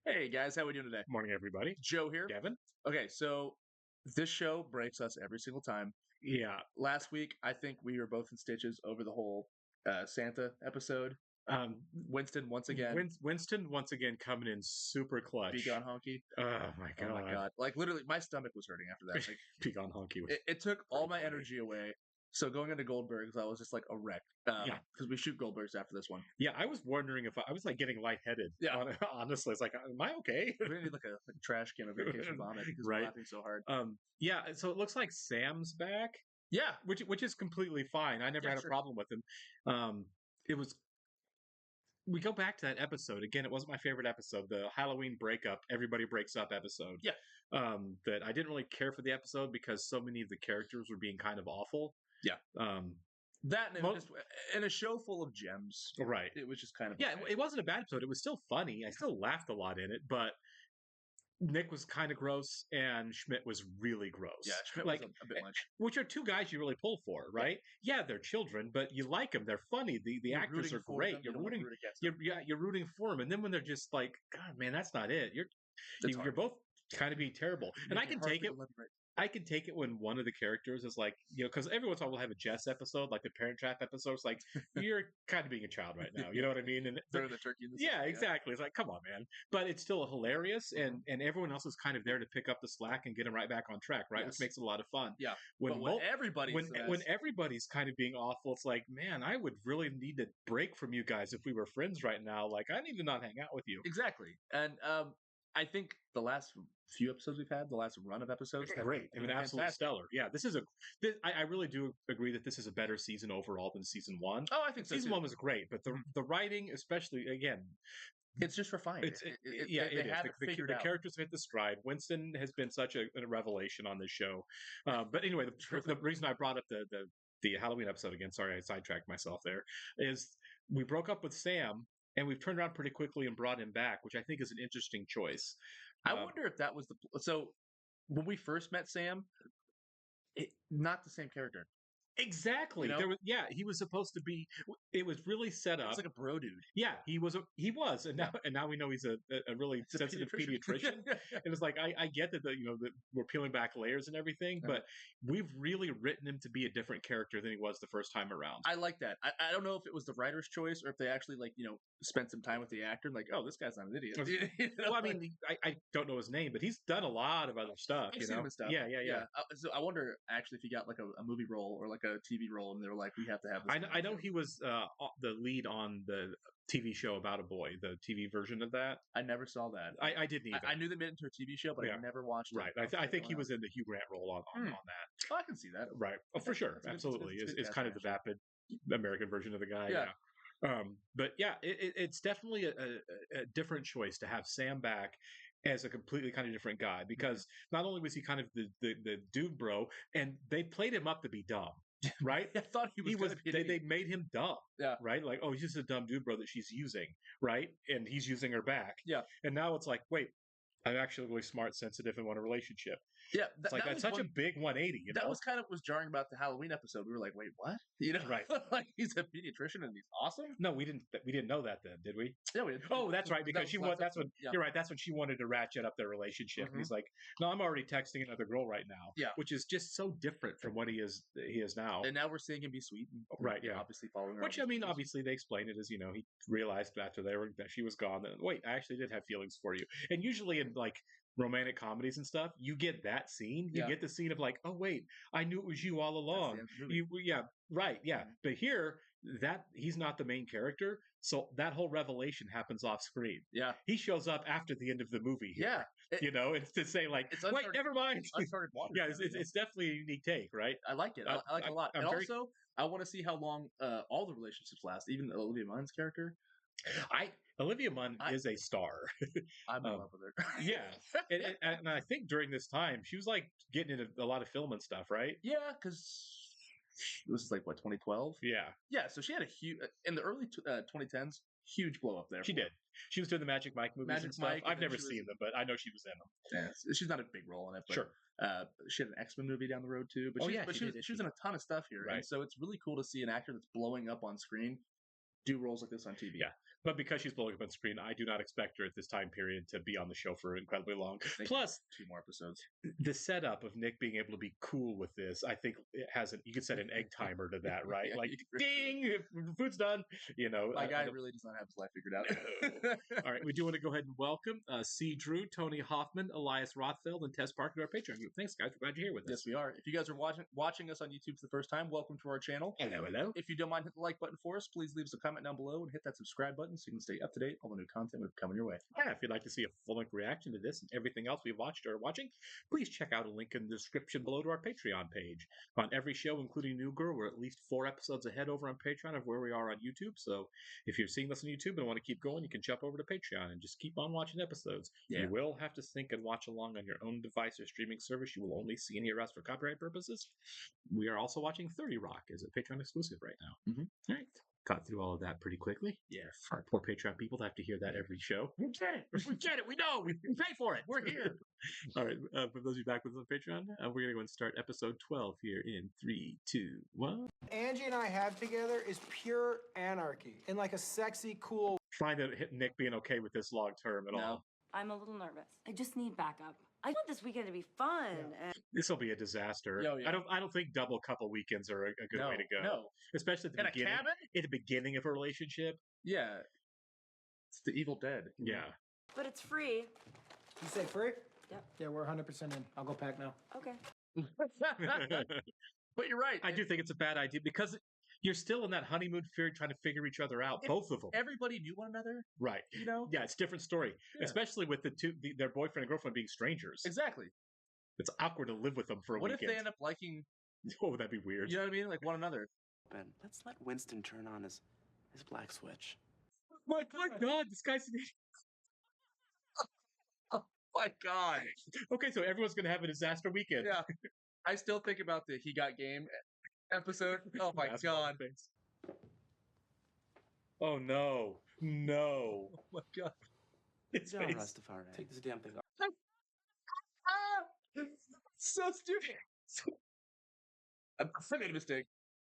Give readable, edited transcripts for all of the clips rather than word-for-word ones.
Hey guys, how we doing today? Morning, everybody. Joe here. Gavin? Okay, so this show breaks us every single time. Yeah. Last week, I think we were both in stitches over the whole Santa episode. Um, Winston once again, Winston once again coming in super be clutch. gone honky. Oh my Oh my god. god! Like literally, my stomach was hurting after that. Like Peak on Honky was it took all my pretty funny. energy away. So going into Goldberg's, I was just like a wreck. Yeah. Because we shoot Goldberg's after this one. Yeah, I was wondering if I was like getting lightheaded. Yeah. Honestly, it's like, am I okay? We need like a trash can of vacation vomit because Right. we're laughing so hard. Yeah, so it looks like Sam's back, Yeah, which is completely fine. I never Yeah, had sure. a problem with him. It was we go back to that episode again. It wasn't my favorite episode, the Halloween breakup, everybody breaks up episode. Yeah. That I didn't really care for the episode because so many of the characters were being kind of awful. Yeah. That and it Mo- was just in a show full of gems. Right. It was just kind of Yeah, it wasn't a bad episode. It was still funny. I still laughed a lot in it, but Nick was kind of gross and Schmidt was really gross. Yeah, Schmidt like was a bit much. which are two guys you really pull for, right? Yeah, they're children, but you like them. They're funny. The You're actors rooting are for great. them, you You're don't wanna rooting. root against them. You're rooting for them, and then when they're just like, God, man, that's not it. You're It's you're hard. both kind of being terrible, and I Make can hard take for it. the left and right. I can take it when one of the characters is like, because every once in a while we'll have a Jess episode, like the Parent Trap episode. It's like, you're kind of being a child right now. You know what I mean? And Throw the turkey in the yeah, sun, exactly. It's like, come on, man. But it's still hilarious, Mm-hmm. and everyone else is kind of there to pick up the slack and get them right back on track, right? Yes. Which makes it a lot of fun. Yeah. When But when mul- everybody's when everybody's kind of being awful, it's like, man, I would really need to break from you guys if we were friends right now. Like, I need to not hang out with you. exactly, and I think the last few episodes we've had, the last run of episodes, have Great. I been mean, absolutely fantastic. stellar. Yeah, I really do agree that this is a better season overall than season one. Oh, I think so Season too. one was great, but the writing, especially, again, It's just refined. It They is. have it figured The out. characters hit the stride. Winston has been such a revelation on this show. But anyway, the reason I brought up the Halloween episode again, sorry I sidetracked myself there, is we broke up with Sam and we've turned around pretty quickly and brought him back, which I think is an interesting choice. I wonder if that was so. When we first met Sam, not the same character. Exactly. You know? There was, he was supposed to be. It was really set It up. was like a bro dude. Yeah, he was, and now we know he's a really He's a sensitive pediatrician. And it's like I get that that we're peeling back layers and everything, Uh-huh. but we've really written him to be a different character than he was the first time around. I like that. I don't know if it was the writer's choice or if they actually spent some time with the actor. Like, oh, this guy's not an idiot. You know, Well, I like- mean, I don't know his name, but he's done a lot of other stuff. I've You seen know, him and stuff. yeah. So I wonder actually if he got like a movie role or like a TV role, and they were like, we have to have this. I know he was the lead on the TV show About a Boy, the TV version of that. I never saw that. I didn't either. I knew they made it into a TV show, but Yeah. I never watched it. Right. I think he was in the Hugh Grant role on that. Oh, I can see that. Right. Oh, for sure. That's a good- Absolutely. that's a good It's kind of the vapid American version of the guy. Yeah. But yeah, it's definitely a different choice to have Sam back as a completely kind of different guy, because not only was he kind of the dude bro, and they played him up to be dumb, right? I thought he was. Gonna be an They idiot. made him dumb. Yeah. Right. Like, oh, he's just a dumb dude bro that she's using. Right. And he's using her back. Yeah. And now it's like, wait, I'm actually really smart, sensitive, and want a relationship. Yeah, It's like that's such a big 180. You know? That was kind of was jarring about the Halloween episode. We were like, wait, what? You know, Right. like he's a pediatrician and he's awesome. No, we didn't know that then, did we? Yeah, we did. Oh, that's right, because That was last that's when episode. Yeah. you're right. That's when she wanted to ratchet up their relationship. And he's like, "No, I'm already texting another girl right now." Yeah. which is just so different from what he is now. And now we're seeing him be sweet. And, Right, yeah. Obviously following her. Which I mean, obviously they explained it as he realized after that she was gone that wait, I actually did have feelings for you. And usually in like romantic comedies and stuff, you get that scene. You Yeah. get the scene of like, oh wait, I knew it was you all along. Yeah, right, yeah. Mhm. But here, that he's not the main character, so that whole revelation happens off screen. Yeah. He shows up after the end of the movie. Yeah. It's to say like, It's wait, uncharted- never mind. Uncharted water. Yeah, it's definitely a unique take, right? I like it. I like it a lot. I'm And very- also, I want to see how long all the relationships last. Even Olivia Munn's character. Olivia Munn is a star. I'm in love with her. Yeah, and I think during this time she was like getting into a lot of film and stuff, right? Yeah, because this is like what 2012. Yeah, Yeah, so she had a huge in the early 2010s, huge blow up there. she did. She was doing the Magic Mike movies Magic and stuff. Mike, and I've then never she was- seen them, but I know she was in them. Yeah, she's not a big role in it, but Sure. she had an X-Men movie down the road too. But Oh, she's, yeah, but she she was, did, she was in a ton of stuff here, Right. and so it's really cool to see an actor that's blowing up on screen do roles like this on TV. Yeah. But because she's blowing up on screen, I do not expect her at this time period to be on the show for incredibly long. Plus, 2 more episodes. the setup of Nick being able to be cool with this, I think it has you could set an egg timer to that, right? Yeah, Like, you ding, food's done. You know, My guy really does not have his life figured out. All right, we do want to go ahead and welcome C. Drew, Tony Hoffman, Elias Rothfeld, and Tess Parker to our Patreon group. Thanks, guys. We're glad you're here with us. Yes, we are. If you guys are watching us on YouTube for the first time, welcome to our channel. Hello. If you don't mind, hit the like button for us. Please leave us a comment down below and hit that subscribe button so you can stay up to date on all the new content we're coming your way. Yeah, if you'd like to see a full-length reaction to this and everything else we've watched or are watching, please check out a link in the description below to our Patreon page. On every show, including New Girl, we're at least 4 episodes ahead over on Patreon of where we are on YouTube. So if you're seeing this on YouTube and want to keep going, you can jump over to Patreon and just keep on watching episodes. Yeah. You will have to sync and watch along on your own device or streaming service. You will only see and hear us for copyright purposes. We are also watching 30 Rock as a Patreon exclusive right now. Mhm. All right. Got through all of that pretty quickly. Yeah. Our poor Patreon people have to hear that every show. We get it. We get it. We know. We pay for it. We're here. All right. For those of you back with us on Patreon, we're going to go and start episode 12 here in 3, 2, 1. Angie and I have together is pure anarchy in like a sexy, cool. Find out Nick being okay with this long term at all. I'm a little nervous. I just need backup. I want this weekend to be fun. And This will be a disaster. Yo, yeah. I don't think double couple weekends are a good way to go. No. Especially at the In a beginning. cabin? At the beginning of a relationship. Yeah. It's the Evil Dead. Yeah. but it's free. You say free? Yep. Yeah, we're 100% in. I'll go pack now. Okay. But you're right. I do think it's a bad idea because you're still in that honeymoon period trying to figure each other out, both of them. Everybody knew one another, Right. you know? Yeah, it's a different story, Yeah. especially with their boyfriend and girlfriend being strangers. Exactly. It's awkward to live with them for a What weekend. if they end up liking, Oh, that'd be weird. you know what I mean? Like one another. Ben, let's let Winston turn on his black switch. My God, this guy's an idiot. My God. Okay, so everyone's gonna have a disaster weekend. Yeah. I still think about the He Got Game episode. Oh my Basketball God. face. Oh no, no! Oh my God. His John face. Rastafari. Take this damn thing off. So stupid. I made a mistake.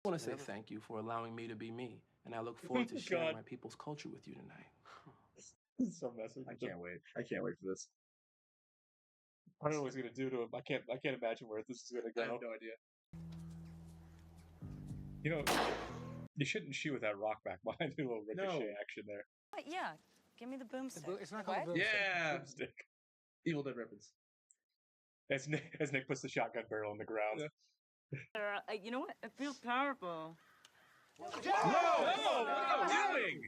I want to say thank you for allowing me to be me, and I look forward to sharing God. my people's culture with you tonight. So messy. I can't wait. I can't wait for this. I don't know what he's gonna do to him. I can't imagine where this is gonna I go. have no idea. You know, you shouldn't shoot with that rock back behind a little ricochet action there. Yeah. Give me the boomstick. It's not called What? a boomstick. Yeah. Boomstick. Evil Dead reference. As Nick puts the shotgun barrel in the ground. Yeah. You know what? It feels powerful. Whoa! What are you doing?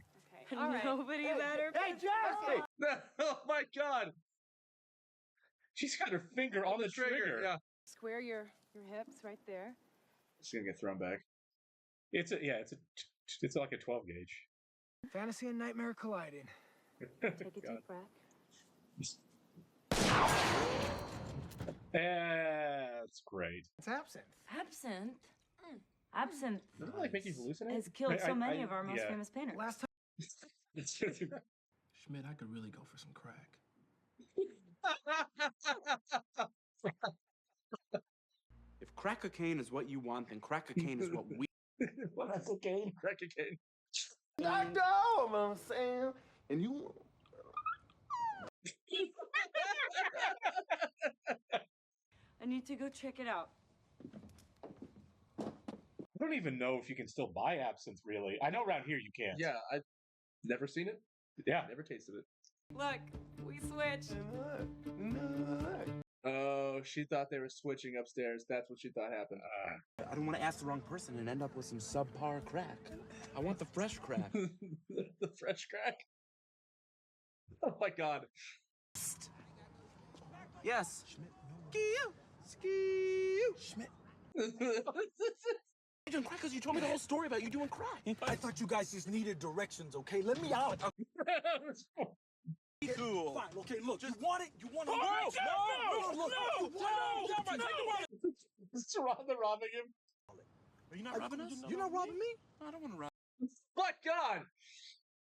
Okay. All right. Nobody better. Hey, Jesse! Oh my God. She's got her finger on the trigger. Yeah. Square your hips right there. She's gonna get thrown back. It's like a 12 gauge. Fantasy and nightmare colliding. Take a deep breath. That's great. It's absinthe. Absinthe. Absinthe Doesn't it like make you hallucinate? has killed so many of our most yeah. famous painters. Last time. Schmidt, I could really go for some crack. If crack cocaine is what you want, then crack cocaine is what we. Well, that's okay. Crack again. I know what I'm saying. And you. I need to go check it out. I don't even know if you can still buy absinthe, really. I know around here you can. Yeah, I've never seen it. Yeah. Never tasted it. Look, we switched. Oh, she thought they were switching upstairs. That's what she thought happened. I don't want to ask the wrong person and end up with some subpar crack. I want the fresh crack. The fresh crack. Oh my God. Yes. Ski-oo. Schmidt. You doing crack because you told me the whole story about you doing crack. I thought you guys just needed directions, okay? Let me out. Cool. Fine, okay, look, you want it? You want it? It's Rhonda robbing him. Are you not robbing us? You're not robbing me? I don't want to rob My God.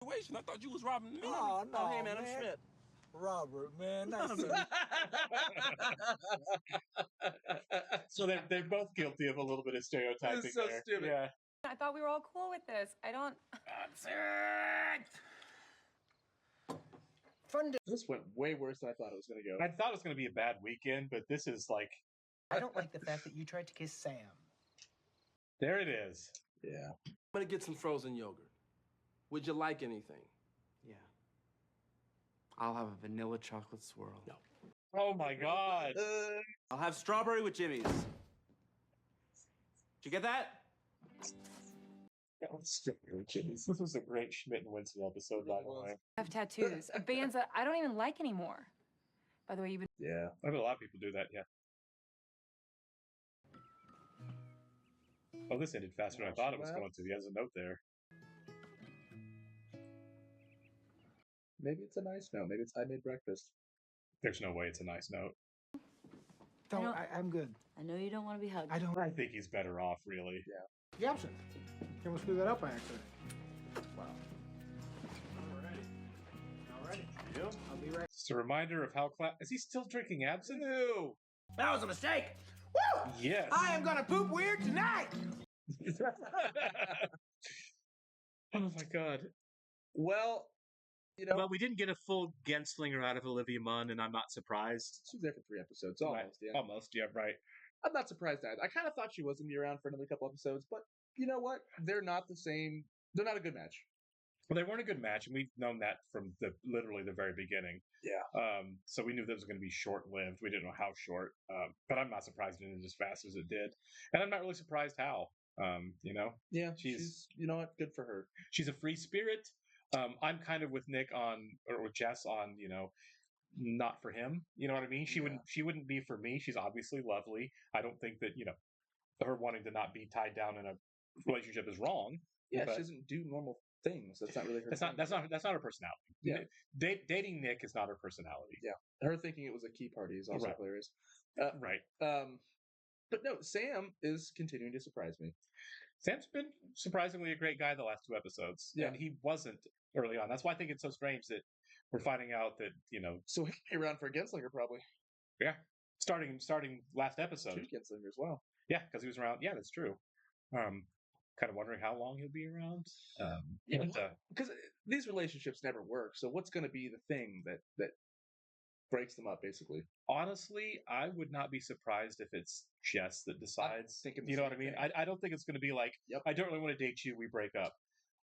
situation. I thought you was robbing me. Oh, no, hey, man, I'm Schmidt. Robert, man, that's So they're both guilty of a little bit of stereotyping This is so there. stupid. Yeah. I thought we were all cool with this. I don't. Fun day. This went way worse than I thought it was going to go. I thought it was going to be a bad weekend, but this is like, I don't like the fact that you tried to kiss Sam. there it is. Yeah. I'm gonna get some frozen yogurt. Would you like anything? Yeah. I'll have a vanilla chocolate swirl. No. Oh my God. I'll have strawberry with Jimmy's. Did you get that? This was a great Schmidt and Winston episode, by the way. I have tattoos of bands that I don't even like anymore. By the way, you've been Yeah. I mean, a lot of people do that, yeah. Oh, this ended faster than I thought it was going to. He has a note there. Maybe it's a nice note. Maybe it's I made breakfast. There's no way it's a nice note. Don't. don't- I'm good. I know you don't want to be hugged. I don't. I think he's better off, really. The absinthe. You almost screw that up by accident. Wow. Alrighty. Yep. I'll be right. Just a reminder of how is he still drinking absinthe? No. That was a mistake. Woo! Yes. I am gonna poop weird tonight. Oh my God. Well, you know, Well, we didn't get a full Genslinger out of Olivia Munn, and I'm not surprised. she was there for 3 episodes. Almost, yeah. Almost, yeah, right. I'm not surprised either. I kind of thought she was going to be around for another couple episodes, but you know what? They're not the same. They're not a good match. Well, they weren't a good match, and we've known that from literally the very beginning. Yeah. So we knew that was going to be short-lived. We didn't know how short, but I'm not surprised it ended as fast as it did, and I'm not really surprised how. You know, Yeah, She's- you know what? Good for her. she's a free spirit. I'm kind of with Nick or with Jess on, you know, not for him. You know what I mean? She wouldn't be for me. She's obviously lovely. I don't think that, you know, her wanting to not be tied down in a relationship is wrong. Yeah, But- she doesn't do normal things. That's not really her. That's not thing. that's not her personality. Yeah. Dating Nick is not her personality. Yeah, her thinking it was a key party is also Right. hilarious. Right. But no, Sam is continuing to surprise me. Sam's been surprisingly a great guy the last 2 episodes. Yeah. And he wasn't early on. That's why I think it's so strange that we're finding out that, you know, So he'll be around for Genslinger probably. yeah, starting last episode. 2 Genslingers. Wow. Yeah, because he was around. Yeah, that's true. Kind of wondering how long he'll be around. Yeah, But, because these relationships never work. So what's going to be the thing that breaks them up, basically? honestly, I would not be surprised if it's Jess that decides. thinking the You know same what I mean? thing. I don't think it's going to be like, Yep. I don't really want to date you, we break up.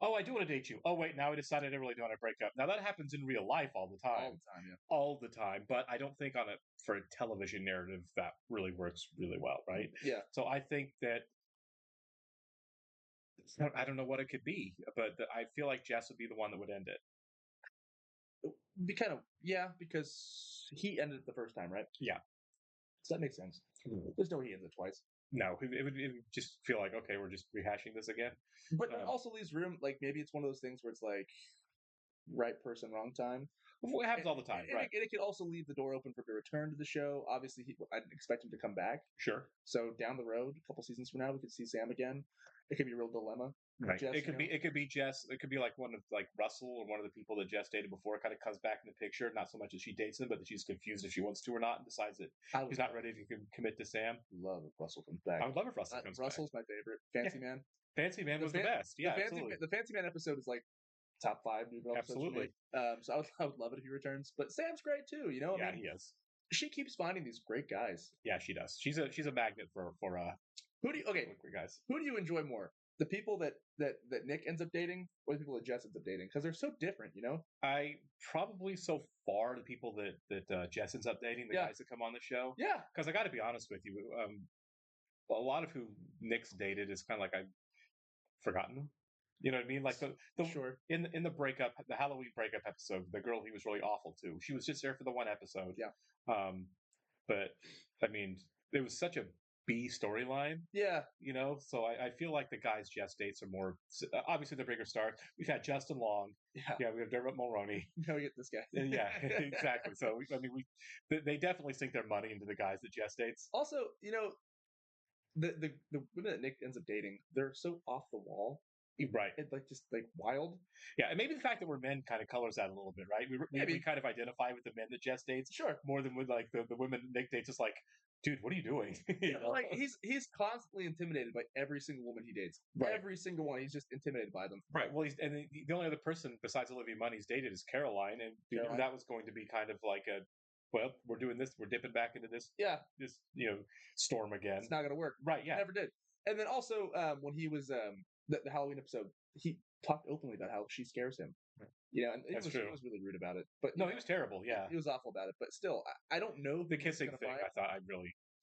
Oh, I do want to date you. Oh, wait, now I decided I really don't want to break up. Now that happens in real life all the time. All the time, yeah. All the time. But I don't think for a television narrative that really works really well, right? Yeah. So I think that I don't know what it could be, but I feel like Jess would be the one that would end it. Be kind of because he ended it the first time, right? Yeah. So that makes sense. There's no way he ends it twice. No, it would just feel like, okay, we're just rehashing this again. But it Um, also leaves room, like maybe it's one of those things where it's like right person, wrong time. It happens all the time, And right? it could also leave the door open for the return to the show. Obviously, I'd expect him to come back. Sure. So down the road, a couple seasons from now, we could see Sam again. It could be a real dilemma. Right. Jess, it could you be Jess. It could be like one of like Russell or one of the people that Jess dated before kind of comes back in the picture. Not so much that she dates him, but that she's confused if she wants to or not, and decides that I would she's not ready to commit to Sam. love if Russell comes back. I would love if Russell comes back. Russell's my favorite. Fancy Man. Fancy Man was the best. Yeah, absolutely. The Fancy Man episode is like top 5 new girl episodes for me. Absolutely. So I would love it if he returns. But Sam's great too. You know, Yeah, I mean, he is. she keeps finding these great guys. Yeah, she does. She's a magnet for Who do you great guys. Who do you enjoy more? The people that Nick ends up dating, or the people that Jess ends up dating? Because they're so different, you know. I probably so far the people that Jess ends up dating, the Yeah. guys that come on the show. Yeah, Because I got to be honest with you, a lot of who Nick's dated is kind of like I've forgotten them. You know what I mean? Like the sure. in the breakup, the Halloween breakup episode, the girl he was really awful to. She was just there for the one episode. Yeah. But I mean, it was such a B storyline, Yeah, you know. So I feel like the guys Jess dates are more obviously the bigger stars. We've had Justin Long. yeah. We have Dermot Mulroney. Now we get this guy. Yeah, exactly. So they definitely sink their money into the guys that Jess dates. Also, you know, the women that Nick ends up dating, they're so off the wall. Right. It's like just like wild. Yeah, and maybe the fact that we're men kind of colors that a little bit, right? We Maybe. kind of identify with the men that Jess dates Sure. more than with like the women Nick dates. It's like, dude, what are you doing? You know? Like he's constantly intimidated by every single woman he dates. Right. Every single one, he's just intimidated by them. Right. Well, the only other person besides Olivia Munn he's dated is Caroline, and Caroline. that was going to be kind of like a, well, we're doing this, we're dipping back into this, Yeah, storm again. it's not gonna work. Right. Yeah. Never did. And then also, when he was the Halloween episode, he talked openly about how she scares him. Right. And That's he true. was really rude about it. But No, he was terrible. Yeah. he was awful about it. But still, I don't know The who he's kissing gonna thing, find. I thought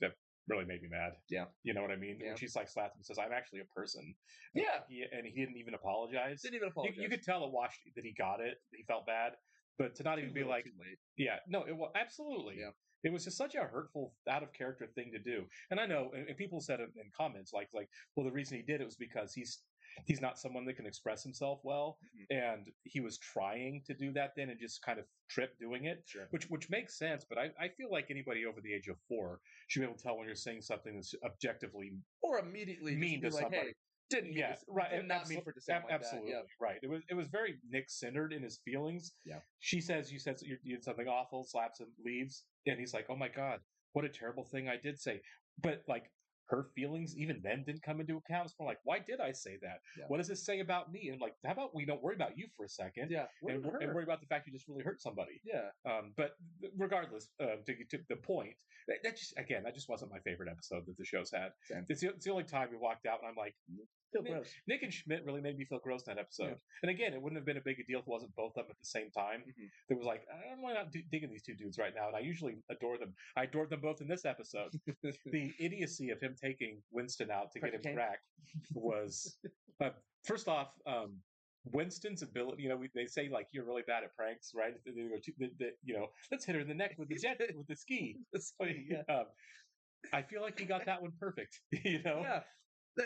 that really made me mad. Yeah. You know what I mean? Yeah. When she's like slapped him and says, "I'm actually a person." Yeah. And he didn't even apologize. Didn't even apologize. You could tell that he got it. He felt bad, but to not even be like, too late. yeah, no, it was absolutely. Yeah. It was just such a hurtful, out of character thing to do. And I know, and people said it in comments, like, well, the reason he did it was because he's not someone that can express himself well, and he was trying to do that then and just kind of tripped doing it, Sure. which makes sense. But I feel like anybody over the age of 4 should be able to tell when you're saying something that's objectively Or immediately just mean be to like, somebody. hey, didn't mean Yeah, this, right. did not mean for it to sound like absolutely that. right. It was very Nick centered in his feelings. Yeah. She says you did something awful, slaps him, leaves, and he's like, "Oh my god, what a terrible thing I did say." But like her feelings even then didn't come into account. It's more like, why did I say that? Yeah. What does this say about me? And like, how about we don't worry about you for a second? Yeah. And worry about the fact you just really hurt somebody. Yeah. But regardless, to the point, that just wasn't my favorite episode that the show's had. Same. It's the only time we walked out and I'm like, Feel Nick, gross. Nick and Schmidt really made me feel gross in that episode. Yeah. And again, it wouldn't have been a big a deal if it wasn't both of them at the same time. Mhm. There was like, I'm not digging these two dudes right now, and I usually adore them. I adored them both in this episode. The idiocy of him taking Winston out to get him Crack cracked was, first off, Winston's ability. They say like you're really bad at pranks, right? They go, let's hit her in the neck with the jet with the ski. Yeah. I feel like he got that one perfect. Yeah.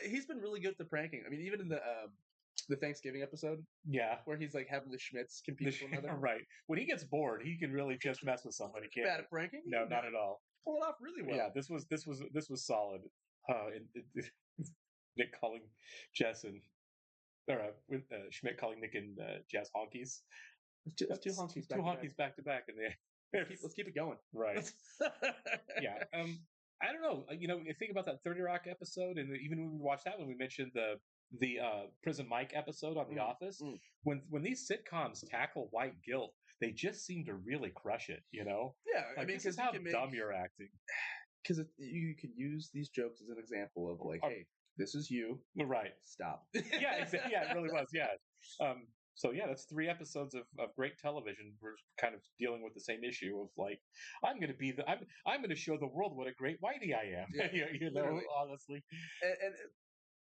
He's been really good at the pranking. I mean, even in the Thanksgiving episode Yeah. where he's like having the Schmitz compete with one another. Right. When he gets bored, he can really just mess with somebody. Can't Bad he? at pranking? No, not at all. Pull it off really well. Yeah, this was solid. Nick calling Jess and Schmidt calling Nick and Jess honkies. It's two honkies back Two to back. honkies back to back, and Let's keep it going. right. Yeah. I don't know. You think about that 30 Rock episode, and even when we watched that one, we mentioned the Prison Mike episode on The Office. mm. When these sitcoms tackle white guilt, they just seem to really crush it. Yeah, I Like, mean, this is because how dumb you're acting. because you can use these jokes as an example of like, hey, this is you. Right. Stop. Yeah, yeah, it really was. Yeah. So yeah, that's 3 episodes of great television. We're kind of dealing with the same issue of like, I'm going to show the world what a great whitey I am. Yeah, literally. Honestly. And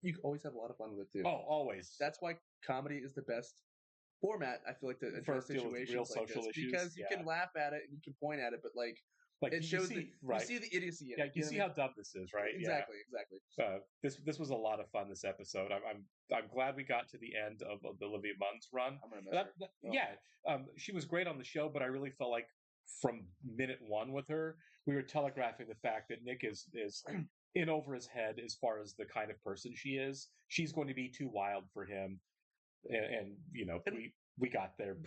you always have a lot of fun with it too. Oh, always. That's why comedy is the best format. I feel like to For address deal with situations real like social this, issues, because you can laugh at it and you can point at it, but like it you shows see, you see the idiocy in yeah, it. you know see what I how dumb this is, right? mean? Exactly. This was a lot of fun. This episode. I'm glad we got to the end of the Olivia Munn's run. I'm gonna miss her. Oh. Yeah, she was great on the show, but I really felt like from minute 1 with her, we were telegraphing the fact that Nick is in over his head as far as the kind of person she is. She's going to be too wild for him, and we got there.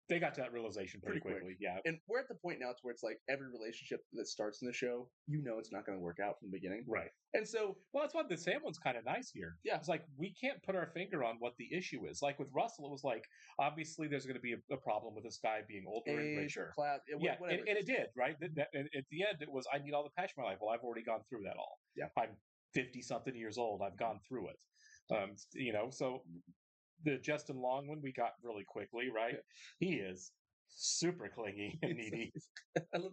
They got to that realization pretty Pretty quick. quickly. Yeah. And we're at the point now to where it's like every relationship that starts in the show, it's not going to work out from the beginning. Right. And so, Well, that's why the Sam one's kind of nice here. Yeah. It's like we can't put our finger on what the issue is. Like with Russell, it was like obviously there's going to be a problem with this guy being older and age, richer. class, Yeah, whatever. and it did, right? And at the end, it was I need all the passion in my life. Well, I've already gone through that all. Yeah. I'm 50-something years old. I've gone through it. So the Justin Long one we got really quickly, right? He is super clingy and needy. I love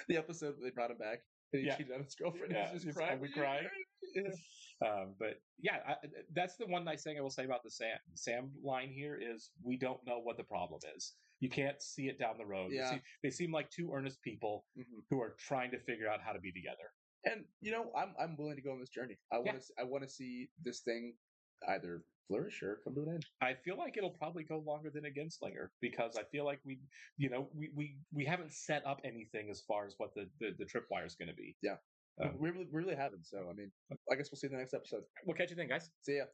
the episode where they brought him back and he Yeah. cheated on his girlfriend. Yeah, He's he's just crying. probably crying. Yeah. But yeah, that's the one nice thing I will say about the Sam line here is we don't know what the problem is. You can't see it down the road. Yeah. They seem like 2 earnest people Mhm. who are trying to figure out how to be together. And I'm willing to go on this journey. I want to see this thing either flourish or come to an end. I feel like it'll probably go longer than a Genslinger because I feel like we haven't set up anything as far as what the tripwire is going to be. Yeah. We really haven't. So I mean, I guess we'll see you in the next episode. We'll catch you then, guys. See ya.